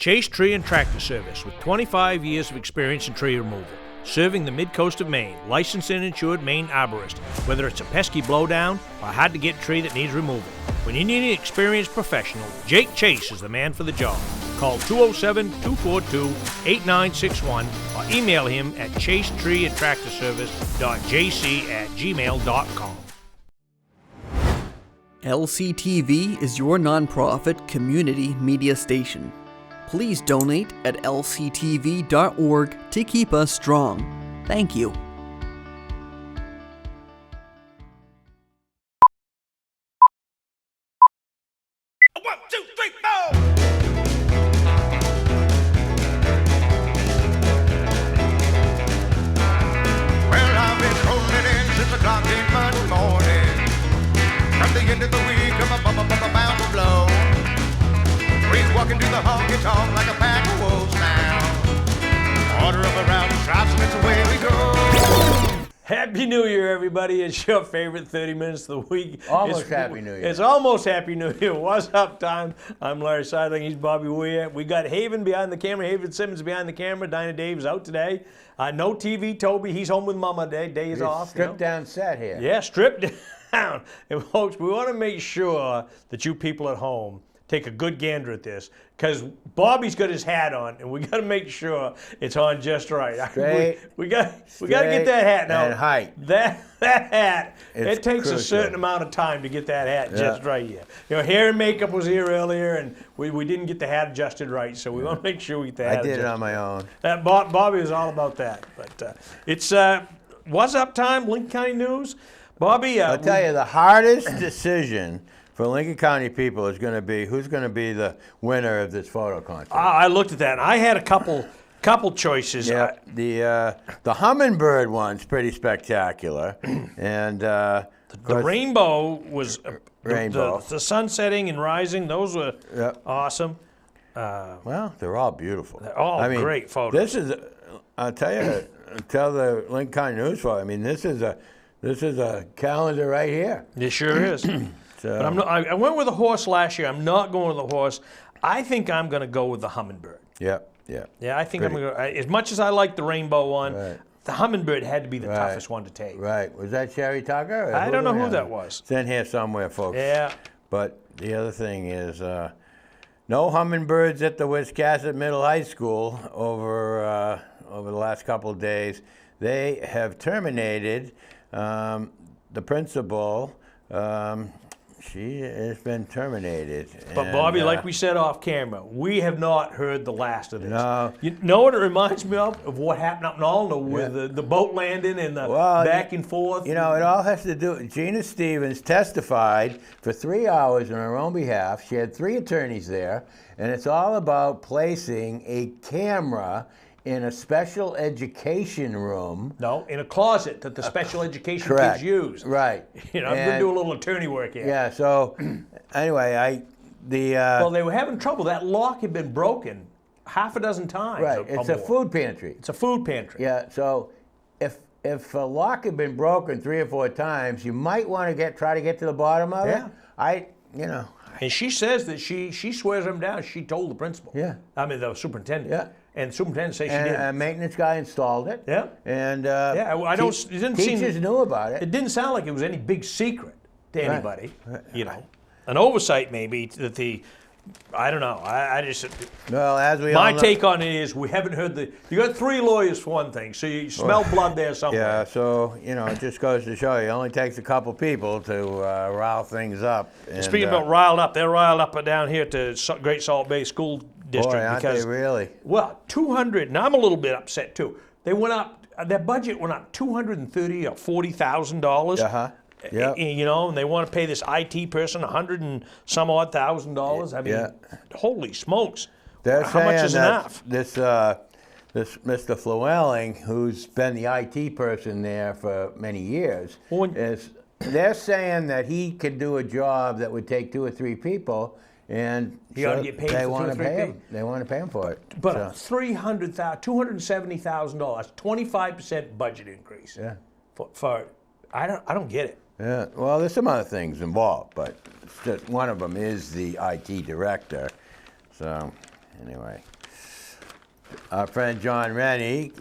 Chase Tree and Tractor Service with 25 years of experience in tree removal. Serving the mid-coast of Maine, licensed and insured Maine arborist. Whether it's a pesky blowdown or a hard-to-get tree that needs removal. When you need an experienced professional, Jake Chase is the man for the job. Call 207-242-8961 or email him at chasetreeandtractorservice.jc@gmail.com. LCTV is your nonprofit community media station. Please donate at lctv.org to keep us strong. Thank you. One, two, three, four. Well, I've been rolling in since the clock came Monday morning. From the end of the week, I'm bound to blow. Breeze walking to the honky-tonk like a pack of wolves now. Order up around the shops and it's away we go. Happy New Year, everybody. It's your favorite 30 minutes of the week. Almost Happy New Year. It's almost Happy New Year. What's up, time? I'm Larry Sidelinger. He's Bobby Whear. We got Haven behind the camera. Haven Simmons behind the camera. Dinah Dave's out today. No TV. Toby, he's home with Mama Day. Day is off. Stripped down set here. Yeah, stripped down. And folks, we want to make sure that you people at home take a good gander at this, because Bobby's got his hat on, and we got to make sure it's on just right. We got to get that hat now. And height. That hat. It's it takes crucial. a certain amount of time to get that hat just right here. You know, hair and makeup was here earlier, and we didn't get the hat adjusted right, so we want to make sure we get the hat I did adjusted. it on my own. Bobby was all about that. But it's what's up time, Lincoln County News. Bobby, I'll tell you, the hardest decision for Lincoln County people is going to be who's going to be the winner of this photo contest. I looked at that, and I had a couple choices. Yeah, the hummingbird one's pretty spectacular, and The rainbow was Rainbow. The sun setting and rising. Those were awesome. Well, they're all beautiful. They're all great photos. This is, I'll tell you, tell the Lincoln County News for. I mean, this is a calendar right here. It sure is. So, But I went with a horse last year. I'm not going with a horse. I think I'm going to go with the hummingbird. Yeah. Yeah, I think I'm going to go. As much as I like the rainbow one, Right. the hummingbird had to be the toughest one to take. Right. Was that Sherry Tucker? Or I don't know who was that was. It's in here somewhere, folks. Yeah. But the other thing is, no hummingbirds at the Wiscasset Middle High School over the last couple of days. They have terminated the principal. She has been terminated. But Bobby, like we said off camera, we have not heard the last of this. No. You know what it reminds me of what happened up in Alna with the boat landing and the back and forth? You know, it all has to do. Gina Stevens testified for 3 hours on her own behalf. She had 3 attorneys there, and it's all about placing a camera in a special education room. No, in a closet that the special education Correct. kids use. Right. You know, I'm going to do a little attorney work here. Yeah, so anyway, Well, they were having trouble. That lock had been broken half a dozen times. right, or it's a more. food pantry. It's a food pantry. Yeah, so if a lock had been broken 3 or 4 times, you might want to try to get to the bottom of Yeah. it. And she says that she swears them down. She told the principal. Yeah. I mean, the superintendent. Yeah. And the superintendent says she And did. a maintenance guy installed it. Yeah. And Yeah, I don't. It didn't seem. teachers knew about it. It didn't sound like it was any big secret to Right. anybody. You know, an oversight maybe that the. I don't know. I just. Well, as we all My know, take on it is we haven't heard the. You got 3 lawyers for one thing, so you smell blood there somewhere. Yeah, so it just goes to show you, it only takes a couple people to rile things up. And, Speaking about riled up, they're riled up down here to Great Salt Bay School District boy, aren't because they really? well, 200. And I'm a little bit upset too. They went up. Their budget went up $230,000 or $40,000. Yep. You know, and they want to pay this IT person $100 and some odd $1,000. I mean, holy smokes! They're How much saying is that enough? This Mr. Flewelling, who's been the IT person there for many years, they're saying that he could do a job that would take 2 or 3 people, and He ought to get paid for 2 or 3 people. They want to pay him for it. But So, $270,000, 25% budget increase. yeah. For I don't get it. Yeah, well, there's some other things involved, but it's just one of them is the IT director. So, anyway, our friend John Rennie,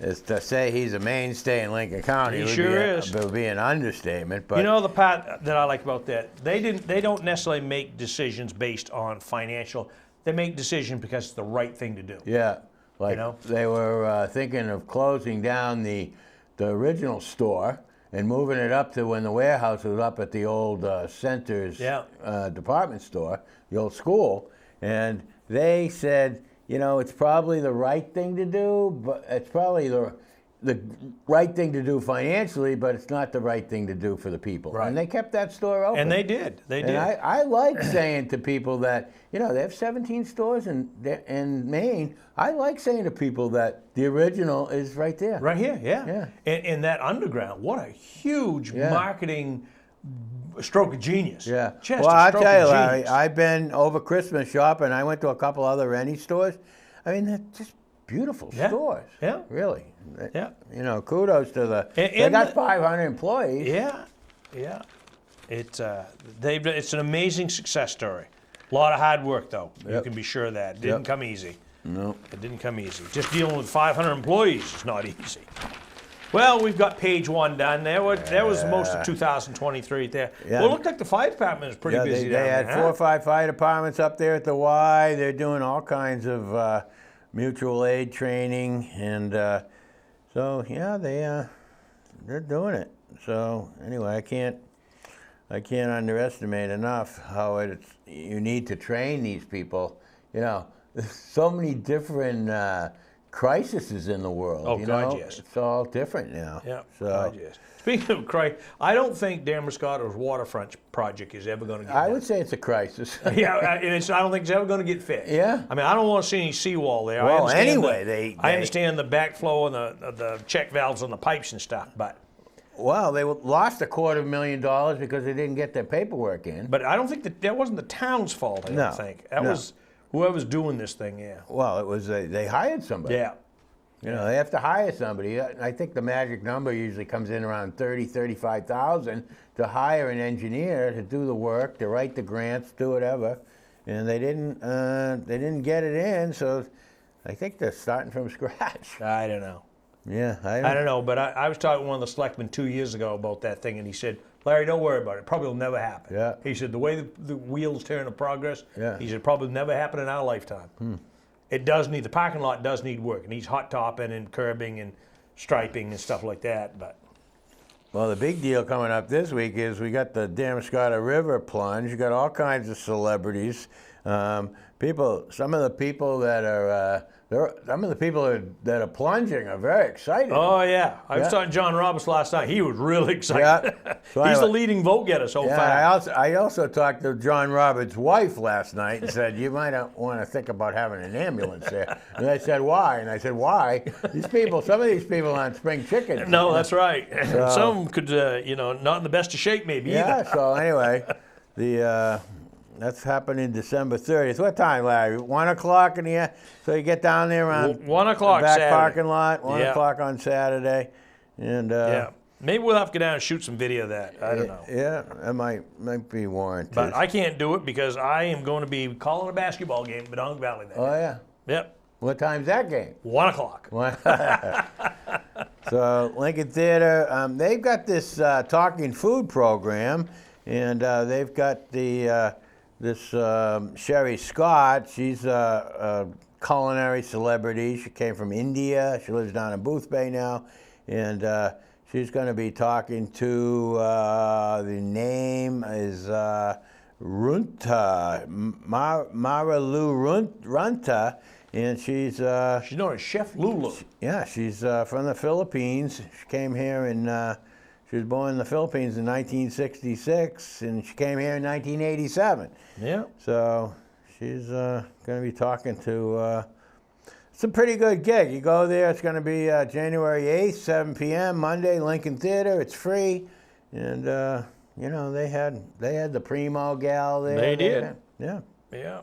is to say he's a mainstay in Lincoln County. He sure is. Would be an understatement. But You know the part that I like about that? They don't necessarily make decisions based on financial. They make decisions because it's the right thing to do. yeah, like You know? they were thinking of closing down the original store and moving it up to when the warehouse was up at the old Center's department store, the old school, and they said, you know, it's probably the right thing to do, but it's probably the right thing to do financially, but it's not the right thing to do for the people. Right. And they kept that store open. And they did. They did. And I like saying to people that, you know, they have 17 stores in Maine. I like saying to people that the original is right there. Right here, yeah. Yeah. And that underground, what a huge marketing stroke of genius. Yeah. Just well, a I'll stroke tell you, of Larry, genius. I've been over Christmas shopping. I went to a couple other Rennie stores. I mean, they're just beautiful stores. Yeah. Really. Yeah. You know, kudos to they And got 500 employees. Yeah, yeah. It's an amazing success story. A lot of hard work, though. You can be sure of that. It didn't come easy. No. It didn't come easy. Just dealing with 500 employees is not easy. Well, we've got page one done. That was most of 2023 there. Yeah. Well, it looked like the fire department is pretty busy They down had there. 4 or 5 fire departments up there at the Y. They're doing all kinds of mutual aid training, and so yeah, they're doing it. So anyway, I can't underestimate enough how you need to train these people. You know, there's so many different crises in the world. Oh, you God, know? yes. It's all different now. Yeah. So God, yes. Speaking of crisis, I don't think Damascotta's waterfront project is ever going to get I done. would say it's a crisis. Yeah, and I don't think it's ever going to get fixed. Yeah. I mean, I don't want to see any seawall there. Well, I understand anyway, I understand the backflow and the check valves on the pipes and stuff, but Well, they lost $250,000 because they didn't get their paperwork in. I don't think that wasn't the town's fault. I No, don't think that no. was whoever's doing this thing. Yeah. Well, it was they hired somebody. Yeah. You know, they have to hire somebody. I think the magic number usually comes in around 30, 35,000 to hire an engineer to do the work, to write the grants, do whatever. And they didn't get it in, so I think they're starting from scratch. I don't know. Yeah, I don't know, but I was talking to one of the selectmen 2 years ago about that thing, and he said, Larry, don't worry about it. It probably will never happen. Yeah. He said, the way the wheels turn of progress, Yeah. he said, probably never happen in our lifetime. It does need, the parking lot does need work. It needs hot topping and curbing and striping and stuff like that, but. Well, the big deal coming up this week is we got the Damascotta River plunge. You got all kinds of celebrities. Some of the people that are plunging are very excited. Oh, yeah. I was Yeah. talking to John Roberts last night. He was really excited. Yeah. So He's the anyway- leading vote getter so Yeah, far. I also talked to John Roberts' wife last night and said, you might want to think about having an ambulance there. And I said, why? And I said, why? Some of these people aren't spring chickens. No, that's right. Some could, not in the best of shape maybe Yeah, either. so anyway, that's happening December 30th. What time, Larry? 1 o'clock in the end? So you get down there around 1 o'clock the back Saturday. parking lot, 1 Yeah. o'clock on Saturday. And Yeah. Maybe we'll have to go down and shoot some video of that. I don't know. Yeah, that might be warranted. But I can't do it because I am going to be calling a basketball game in Bedong Valley that Oh, day. yeah. Yep. What time's that game? 1 o'clock. So Lincoln Theater, they've got this talking food program, and they've got this Sherry Scott. She's a culinary celebrity. She came from India. She lives down in Boothbay now, and she's going to be talking to the name is Runta Maralu Runta. And she's known as Chef Lulu. Yeah, she's from the Philippines. She came here she was born in the Philippines in 1966, and she came here in 1987. Yeah. So she's going to be talking to. It's a pretty good gig. You go there. It's going to be January 8th, 7 p.m. Monday, Lincoln Theater. It's free, and they had the Primo gal there. They did. Yeah. Yeah.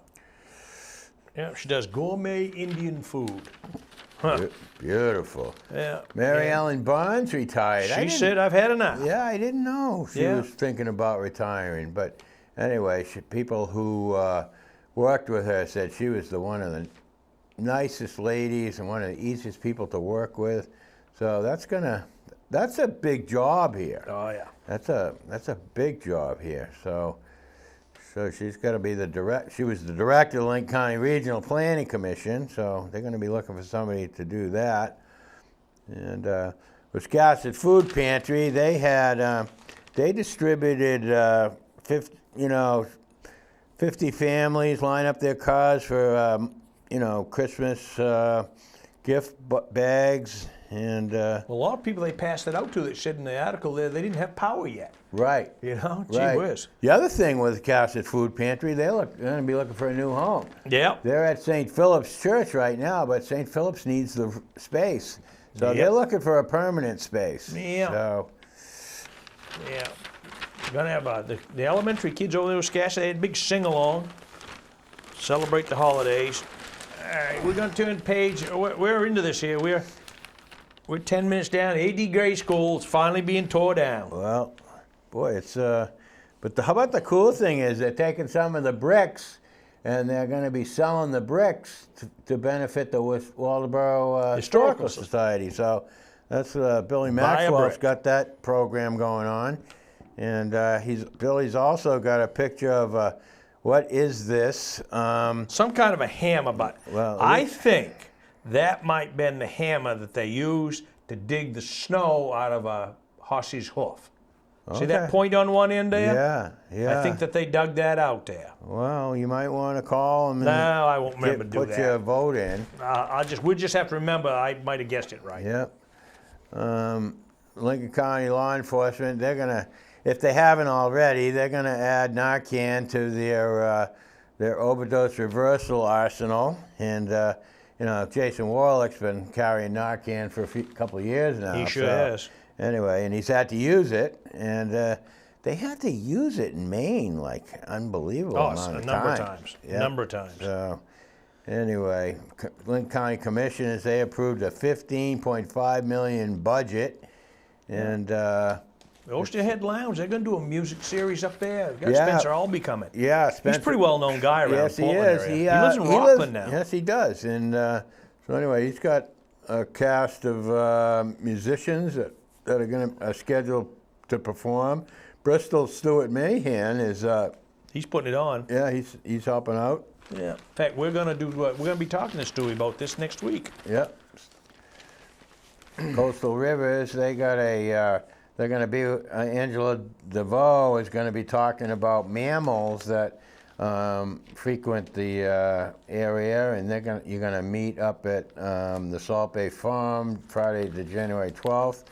Yeah, she does gourmet Indian food. Huh. Beautiful. Yeah. Mary yeah. Ellen Barnes retired. She said, I've had enough. Yeah, I didn't know she Yeah. was thinking about retiring. But anyway, people who worked with her said she was one of the nicest ladies and one of the easiest people to work with. So that's a big job here. Oh, yeah. That's a big job here. So she's got to be she was the director of the Lincoln County Regional Planning Commission, so they're going to be looking for somebody to do that. And Wiscasset Food Pantry, they distributed 50 families line up their cars for Christmas gift bags. And Well, a lot of people they passed it out to that said in the article there they didn't have power yet. right. Gee Right. whiz. The other thing with Wiscasset Food Pantry, they're going to be looking for a new home. Yeah. They're at St. Philip's Church right now, but St. Philip's needs the space. So Yep. they're looking for a permanent space. Yeah. So, Yeah. We're gonna have the elementary kids over there with Wiscasset. They had a big sing-along, celebrate the holidays. All right, we're gonna turn page. We're into this here. We're 10 minutes down. A.D. Gray School is finally being tore down. well, boy, it's but how about the cool thing is they're taking some of the bricks and they're going to be selling the bricks to benefit the Waldoboro Historical Society. So that's Billy Buy a Maxwell's brick. got that program going on, and Billy's also got a picture of what is this? Some kind of a hammer, but Well, I think that might have been the hammer that they used to dig the snow out of a horse's hoof. See that Okay. point on one end there? Yeah. I think that they dug that out there. Well, you might want to call them and No, I won't remember to do put that. your vote in. We'll just have to remember I might have guessed it right. Yep. Lincoln County law enforcement, they're gonna, if they haven't already, they're gonna add Narcan to their overdose reversal arsenal. And Jason Warlick's been carrying Narcan for a couple of years now. He sure so, has. Anyway, and he's had to use it, and they had to use it in Maine, like unbelievable Oh, amount a of number of time. times. Yep. Number of times. So, anyway, Lincoln County Commissioners, they approved a $15.5 million budget, and Oysterhead Lounge, they're going to do a music series up there. Got Yeah. Spencer Albee coming. yeah, Spencer. He's a pretty well-known guy around Yes, the he Portland is. area. He lives in Rockland now. Yes, he does. And so anyway, he's got a cast of musicians that are scheduled to perform. Bristol Stewart Mahan is He's putting it on. he's helping out. Yeah. In fact, we're going to be talking to Stewie about this next week. Yep. Coastal Rivers, they're going to be, Angela DeVoe is going to be talking about mammals that frequent the area, and you're going to meet up at the Salt Bay Farm Friday to January 12th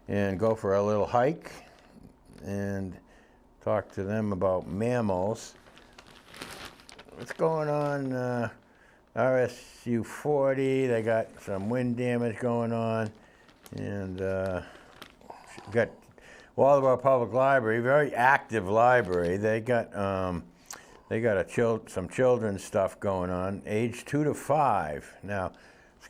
and go for a little hike and talk to them about mammals. What's going on? RSU 40, they got some wind damage going on, and got Waldoboro Public Library, very active library. They got some children's stuff going on, age 2 to 5. Now,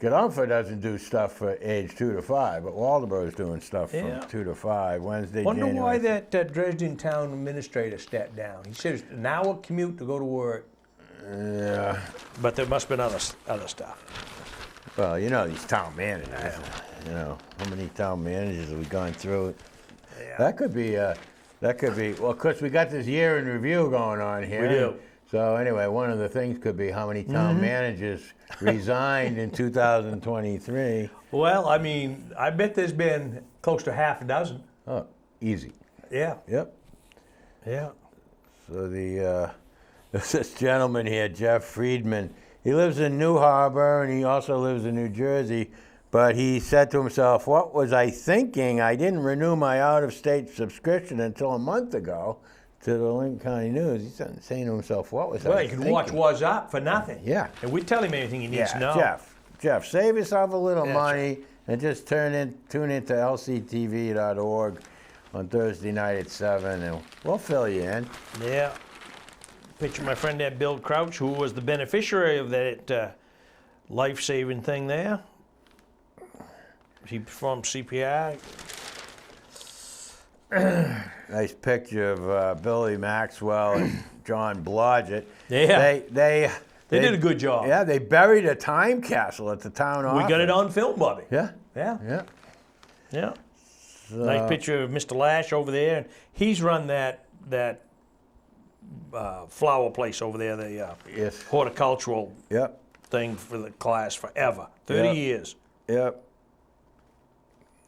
Skedonfa doesn't do stuff for age 2 to 5, but Waldoboro's doing stuff Yeah. from 2 to 5, Wednesday, Wonder January. why that Dresden town administrator stepped down. He said it's an hour commute to go to work, Yeah. but there must have been other stuff. Well, these town managers, how many town managers have we gone through? Yeah. That could be, well, of course, we got this year in review going on here. We do. So anyway, one of the things could be how many town managers resigned in 2023. Well, I mean, I bet there's been close to half a dozen. Oh, easy. Yeah. Yep. Yeah. So there's this gentleman here, Jeff Friedman. He lives in New Harbor, and he also lives in New Jersey. But he said to himself, what was I thinking? I didn't renew my out-of-state subscription until a month ago to the Lincoln County News. He's saying to himself, what was I Well, you thinking? can watch Wuzzup for nothing. Yeah. And we tell him anything he needs to know. Jeff, save yourself a little That's money and just tune into LCTV.org on Thursday night at 7, and we'll fill you in. Yeah. Picture my friend there, Bill Crouch, who was the beneficiary of that life-saving thing there. He performed CPR. Nice picture of Billy Maxwell and John Blodgett. Yeah. They did a good job. Yeah, they buried a time capsule at the town office. We got it on film, Bobby. Yeah. Yeah. So, Nice picture of Mr. Lash over there. And he's run that flower place over there, the yes. horticultural Yep. thing for the class forever. 30 Yep. years. Yep.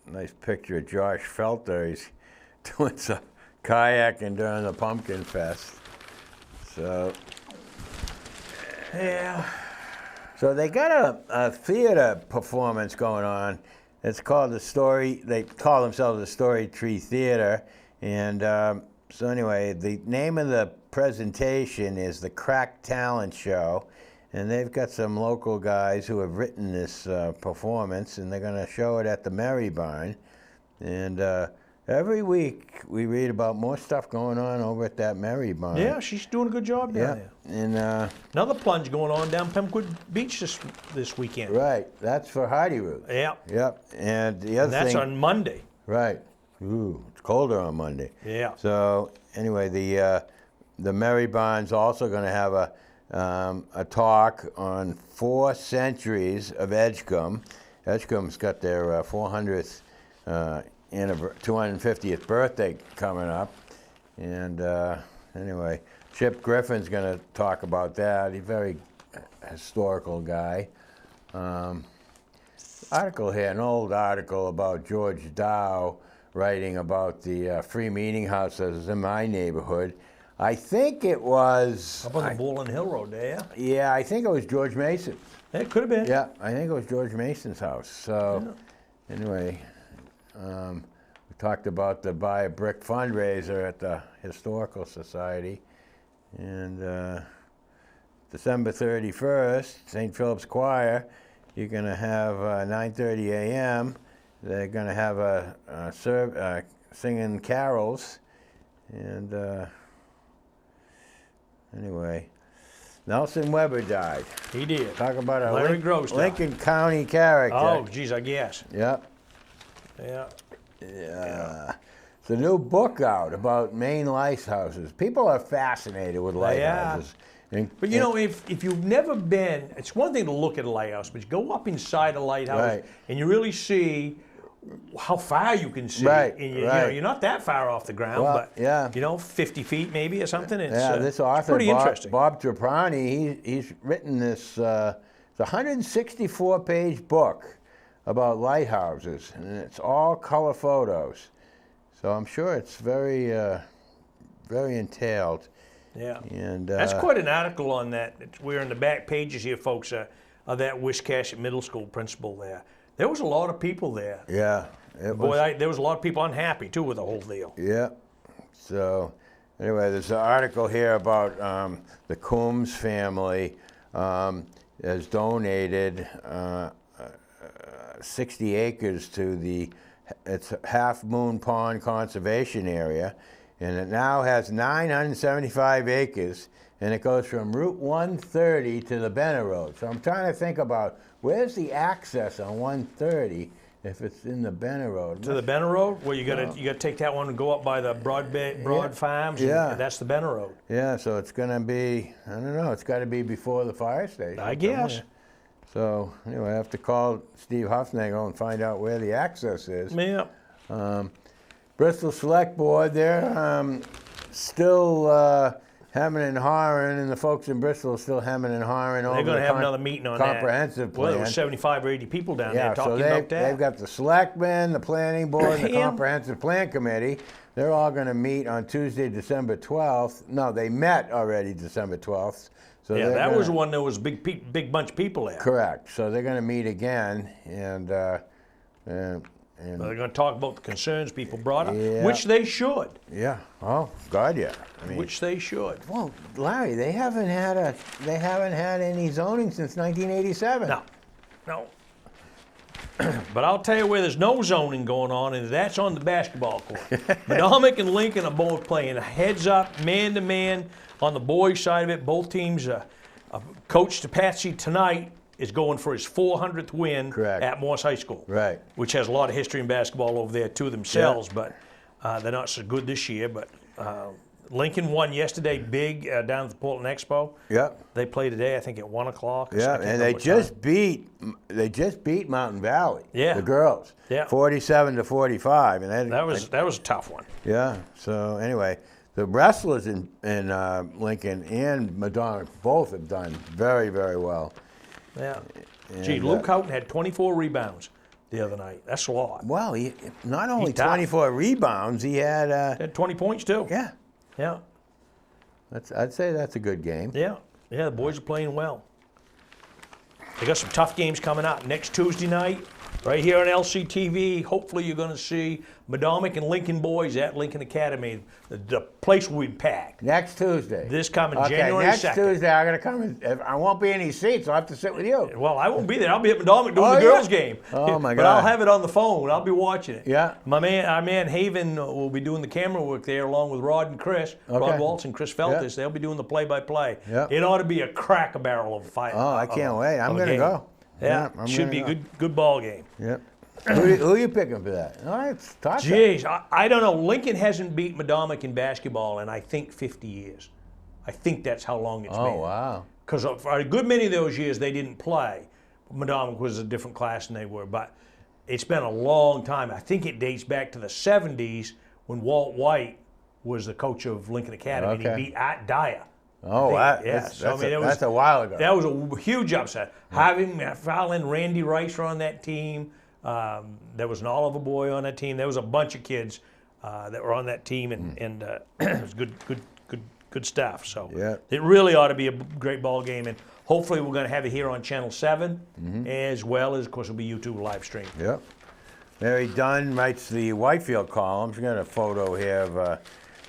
Nice picture of Josh Felter. He's doing some kayaking during the Pumpkin Fest. So, Yeah. so they got a theater performance going on. It's called they call themselves the Story Tree Theater. And so anyway, the name of the presentation is the Crack Talent Show. And they've got some local guys who have written this performance, and they're going to show it at the Merry Barn. And every week we read about more stuff going on over at that Merry Barn. Yeah, she's doing a good job down there. And Another plunge going on down Pembroke Beach this weekend. right, that's for Hardy Roots. Yeah. Yep. And the other That's thing. on Monday. Right. Ooh, it's colder on Monday. Yeah. So anyway, the Merry Barn's also going to have a talk on 4 centuries of Edgecombe. Edgecombe's got their 400th 250th birthday coming up, and anyway, Chip Griffin's going to talk about that. He's a very historical guy. Article here, an old article about George Dow writing about the free meeting house that was in my neighborhood. I think it was... Up on the Bowling Hill Road there. Yeah, I think it was George Mason. It could have been. Yeah, I think it was George Mason's house. So, anyway, we talked about the Buy a Brick fundraiser at the Historical Society. And December 31st, St. Philip's Choir, you're going to have 9:30 a.m. They're going to have singing carols. And anyway, Nelson Weber died. He did. Talk about a Larry Gross died. Lincoln County character. Oh, geez, I guess. Yep. Yeah. Yeah. It's a new book out about Maine lighthouses. People are fascinated with lighthouses. But you know, if you've never been, it's one thing to look at a lighthouse, but you go up inside a lighthouse Right. and you really see how far you can see. Right, And you right. know, you're not that far off the ground, Well, but yeah. you know, 50 feet maybe or something. It's, This author, it's pretty interesting. Bob Trapani, he's written this, it's a 164-page book about lighthouses, and it's all color photos. So I'm sure it's very, very entailed. Yeah. And That's quite an article on that. We're in the back pages here, folks, of that Wiscasset Middle School principal there. There was a lot of people there. Yeah. There was a lot of people unhappy, too, with the whole deal. Yeah. So, anyway, there's an article here about the Coombs family has donated 60 acres to it's Half Moon Pond Conservation Area, and it now has 975 acres, and it goes from Route 130 to the Benner Road. So I'm trying to think about where's the access on 130 if it's in the Benner Road. To the Benner Road, where you got to take that one and go up by the Broad Farms. Yeah. And that's the Benner Road. Yeah, so it's going to be, I don't know, it's got to be before the fire station. I guess. somewhere. So anyway, I have to call Steve Huffnagel and find out where the access is. Yeah. Bristol Select Board, they're still hemming and hawing, and the folks in Bristol are still hemming and hawing over They're going to the have another meeting on that. comprehensive plan. Well, there were 75 or 80 people down Yeah, there so talking about that. they've got the selectmen, the planning board, and the Yeah. comprehensive plan committee. They're all going to meet on Tuesday, December 12th. No, they met already December 12th. So Yeah, they're that was gonna- the one that was big bunch of people there. Correct. So they're going to meet again, and They're going to talk about the concerns people brought up, Yeah. which they should. yeah. Oh God, yeah. I mean, Which they should. well, Larry, they haven't had any zoning since 1987. No. But I'll tell you where there's no zoning going on, and that's on the basketball court. Madomic and Lincoln are both playing heads up, man to man on the boys' side of it. Both teams, Coach DePatsy tonight is going for his 400th win Correct. at Morse High School. Right. Which has a lot of history in basketball over there too themselves. Yeah. But They're not so good this year, but Lincoln won yesterday big down at the Portland Expo. Yep. They play today, I think, at 1 o'clock. Yeah, and they just beat Mountain Valley. Yeah. The girls. Yeah. 47-45, and That was a tough one. Yeah. So anyway, the wrestlers in Lincoln and Madonna both have done very, very well. Yeah. And, Gee, Luke Houghton had 24 rebounds the other night. That's a lot. Well, he not only tough. 24 rebounds, he had. Had 20 points too. Yeah. Yeah. I'd say that's a good game. Yeah. Yeah, the boys are playing well. They got some tough games coming up. Next Tuesday night, right here on LCTV, hopefully you're going to see Madomic and Lincoln boys at Lincoln Academy. The place will be packed. Next Tuesday. This coming Okay, January next 2nd. Tuesday I'm going to come. I won't be in any seats. I'll have to sit with you. Well, I won't be there. I'll be at Madomic doing Oh, the yeah? girls' game. Oh, my But God. I'll have it on the phone. I'll be watching it. Yeah. Our man Haven will be doing the camera work there along with Rod and Chris. Okay. Rod Waltz and Chris Feltis. Yeah. They'll be doing the play-by-play. Yeah. It ought to be a crack-a-barrel of fire. Oh, I can't wait. I'm going to go. Yeah, I'm should be gonna a good ball game. Yep. Who are you picking for that? All right, talk. Jeez, I don't know. Lincoln hasn't beat Madomic in basketball in, I think, 50 years. I think that's how long it's been. Oh, wow. Because for a good many of those years, they didn't play. Madomic was a different class than they were. But it's been a long time. I think it dates back to the 70s when Walt White was the coach of Lincoln Academy. And Okay. he beat Art Dyer. Oh, that's a while ago. That was a huge upset. Having Fallon, Randy Rice were on that team. There was an Oliver boy on that team. There was a bunch of kids that were on that team, and it was good stuff. So Yeah. it really ought to be a great ball game, and hopefully we're going to have it here on Channel 7, as well as, of course, it'll be YouTube live stream. Yep. Mary Dunn writes the Whitefield column. She's got a photo here of,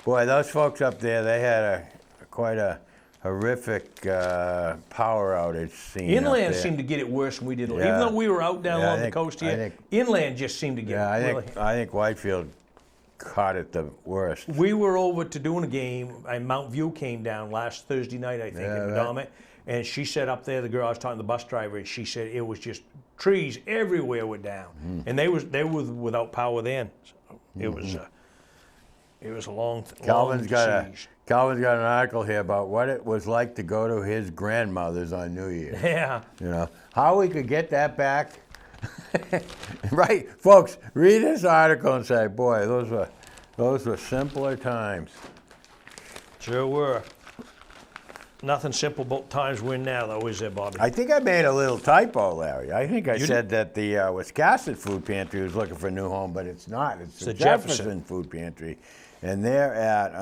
boy, those folks up there, they had quite a horrific power outage scene. Inland seemed to get it worse than we did. Yeah. Even though we were out down Yeah, along the coast here, Inland just seemed to get I think Whitefield caught it the worst. We were over to doing a game, and Mount View came down last Thursday night, I think, in Madomic. And she said up there, the girl I was talking to, the bus driver, she said it was just trees everywhere were down. And they were without power then. So it was a long Calvin's got siege. an article here about what it was like to go to his grandmother's on New Year's. Yeah. You know, how we could get that back. Right, folks, read this article and say, boy, those were simpler times. Sure were. Nothing simple about times we're in now, though, is there, Bobby? I think I made a little typo, Larry. I think I said that the Wisconsin Food Pantry was looking for a new home, but it's not. It's the Jefferson Food Pantry, and they're at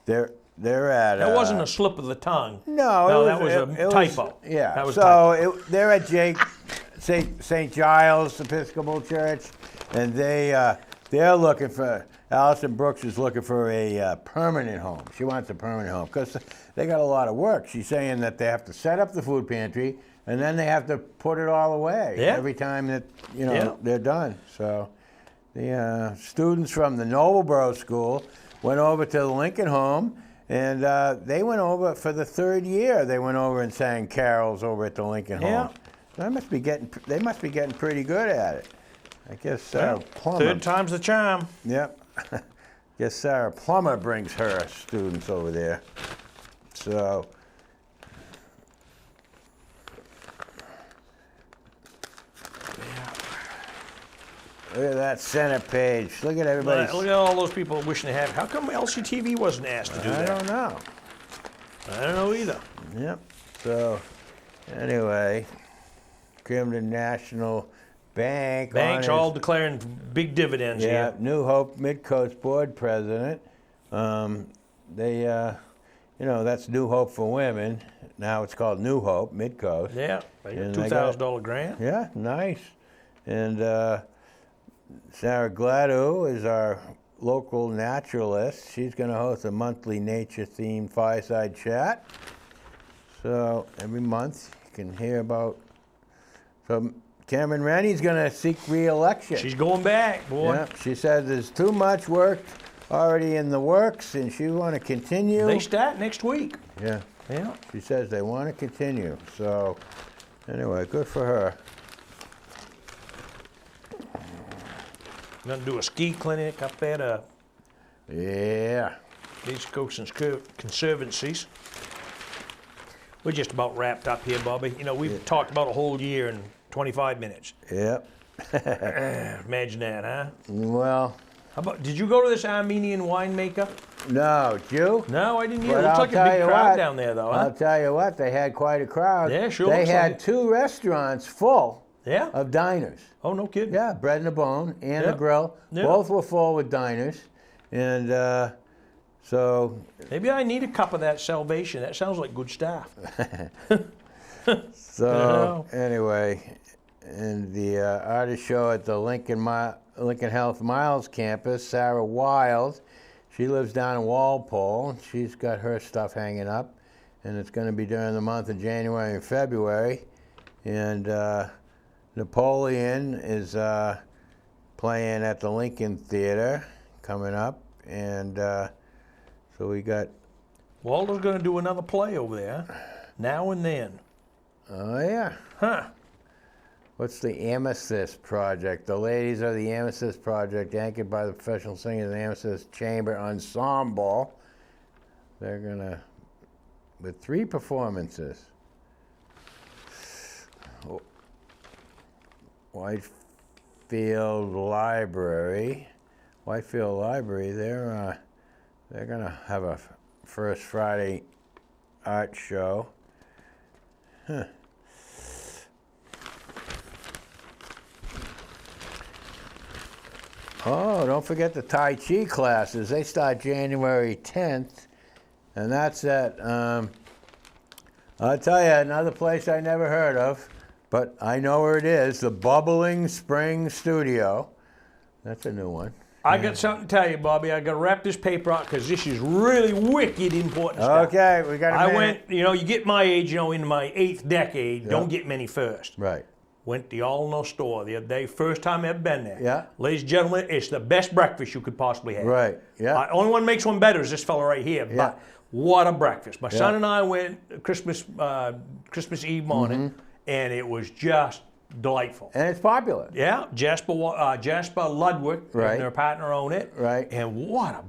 That wasn't a slip of the tongue. No, that was a typo. Yeah. That was so they're at St. Giles Episcopal Church, and they're looking for. Allison Brooks is looking for a permanent home. She wants a permanent home because they got a lot of work. She's saying that they have to set up the food pantry and then they have to put it all away every time that they're done. So the students from the Nobleboro School went over to the Lincoln home, and they went over for the third year. They went over and sang carols over at the Lincoln home. So they must be getting pretty good at it. I guess Sarah Plummer. Third time's the charm. Yep. Guess Sarah Plummer brings her students over there. So. Look at that center page. Look at everybody. Look at all those people wishing to have it. How come LCTV wasn't asked to do that? I don't know. I don't know either. Yep. So, anyway, Camden National Bank. Banks all declaring big dividends Yeah, here. New Hope Midcoast board president. That's New Hope for women. Now it's called New Hope Midcoast. Yeah, they got And $2,000 grant. Yeah, nice. And Sarah Gladue is our local naturalist. She's going to host a monthly nature-themed fireside chat. So every month you can hear about. So Cameron Rennie's going to seek re-election. She's going back, boy. Yeah, she said there's too much work already in the works, and she want to continue. They start next week. Yeah. Yeah. She says they want to continue. So anyway, good for her. Gonna do a ski clinic up there to Yeah. East Coast Conservancies. We're just about wrapped up here, Bobby. You know, we've talked about a whole year in 25 minutes. Yep. Imagine that, huh? Well. How about, did you go to this Armenian winemaker? No, did you? No, I didn't either. But It looks I'll like a tell big you crowd what, down there, though, huh? I'll tell you what, they had quite a crowd. Yeah, sure They looks like had it. 2 restaurants full Yeah? of diners. Oh, no kidding. Yeah, Bread and a Bone and Yeah. a Grill. Yeah. Both were full with diners. And so... Maybe I need a cup of that Salvation. That sounds like good stuff. So, anyway, and the artist show at the Lincoln Health Miles campus, Sarah Wild, she lives down in Walpole. She's got her stuff hanging up, and it's going to be during the month of January and February. And Napoleon is playing at the Lincoln Theater coming up, and so we got... Walter's going to do another play over there, now and then. Oh, yeah. Huh. What's the Amethyst Project? The ladies of the Amethyst Project, anchored by the professional singers of the Amethyst Chamber Ensemble. They're gonna, with 3 performances. Whitefield Library, they're gonna have a First Friday art show. Huh. Oh, don't forget the Tai Chi classes. They start January 10th, and that's at, I'll tell you, another place I never heard of, but I know where it is, the Bubbling Spring Studio. That's a new one. I got something to tell you, Bobby. I got to wrap this paper out because this is really wicked important stuff. Okay, we got a minute. I went, you know, you get my age, you know, in my 8th decade, don't get many first. Right. Went to the All-No store the other day, first time I've been there. Yeah. Ladies and gentlemen, it's the best breakfast you could possibly have. Right, yeah. Only one makes one better is this fella right here. Yeah. But what a breakfast. My son and I went Christmas Eve morning, and it was just delightful. And it's popular. Yeah, Jasper Ludwig Right. and their partner own it. Right. And what a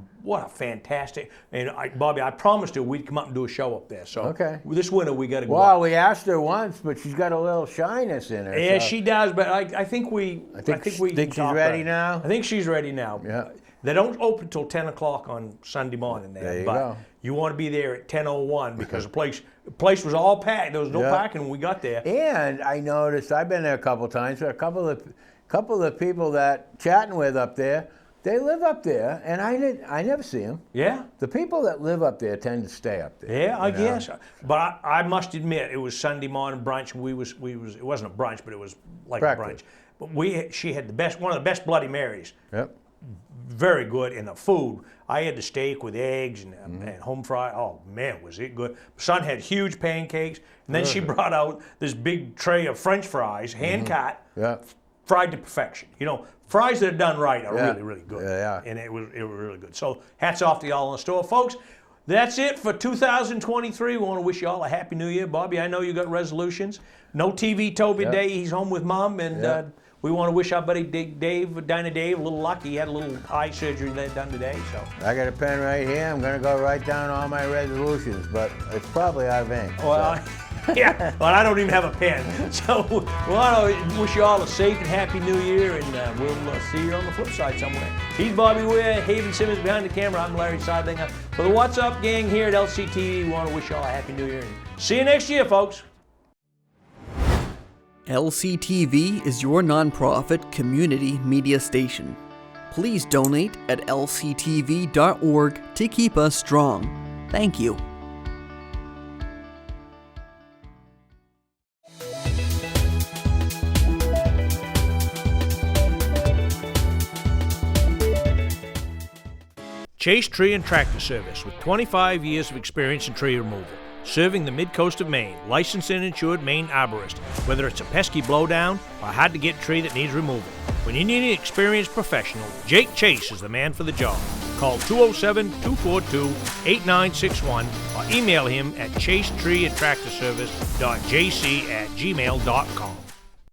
fantastic, and Bobby, I promised her we'd come up and do a show up there. So Okay. this winter we got to go. Well, we asked her once, but she's got a little shyness in her. Yeah, so. she does, but I think we Think can she's talk ready her. now? I think she's ready now. Yeah. They don't open till 10 o'clock on Sunday morning there. There you but go. you want to be there at 10:01 because the place was all packed. There was no Yeah. parking when we got there. And I noticed, I've been there a couple times, but a couple of people that chatting with up there, they live up there, and I never see them. Yeah. The people that live up there tend to stay up there. Yeah, I you know? guess. But I must admit, it was Sunday morning brunch. It wasn't a brunch, but it was like Breakfast. a brunch. But she had one of the best Bloody Marys. Yep. Very good. And the food, I had the steak with eggs and home fry. Oh man, was it good. My son had huge pancakes, and then she brought out this big tray of French fries, hand cut, Yeah. fried to perfection. You know, fries that are done right are Yeah. really, really good. Yeah. And it was really good. So hats off to y'all in the store, folks. That's it for 2023. We want to wish you all a happy new year. Bobby, I know you got resolutions. No TV Toby Yeah. Day. He's home with Mom, and Yeah. we want to wish our buddy Dinah Dave a little luck. He had a little eye surgery that done today. So. I got a pen right here. I'm going to go write down all my resolutions, but it's probably out of ink. Well, yeah, but I don't even have a pen. So we want to wish you all a safe and happy new year, and we'll see you on the flip side somewhere. He's Bobby Whear, Haven Simmons behind the camera. I'm Larry Sidelinger. For the What's Up gang here at LCTV, we want to wish you all a happy new year. And see you next year, folks. LCTV is your nonprofit community media station. Please donate at lctv.org to keep us strong. Thank you. Chase Tree and Tractor Service with 25 years of experience in tree removal. Serving the Midcoast of Maine, licensed and insured Maine arborist. Whether it's a pesky blowdown or a hard-to-get tree that needs removal. When you need an experienced professional, Jake Chase is the man for the job. Call 207-242-8961 or email him at chasetreeandtractorservice.jc@gmail.com.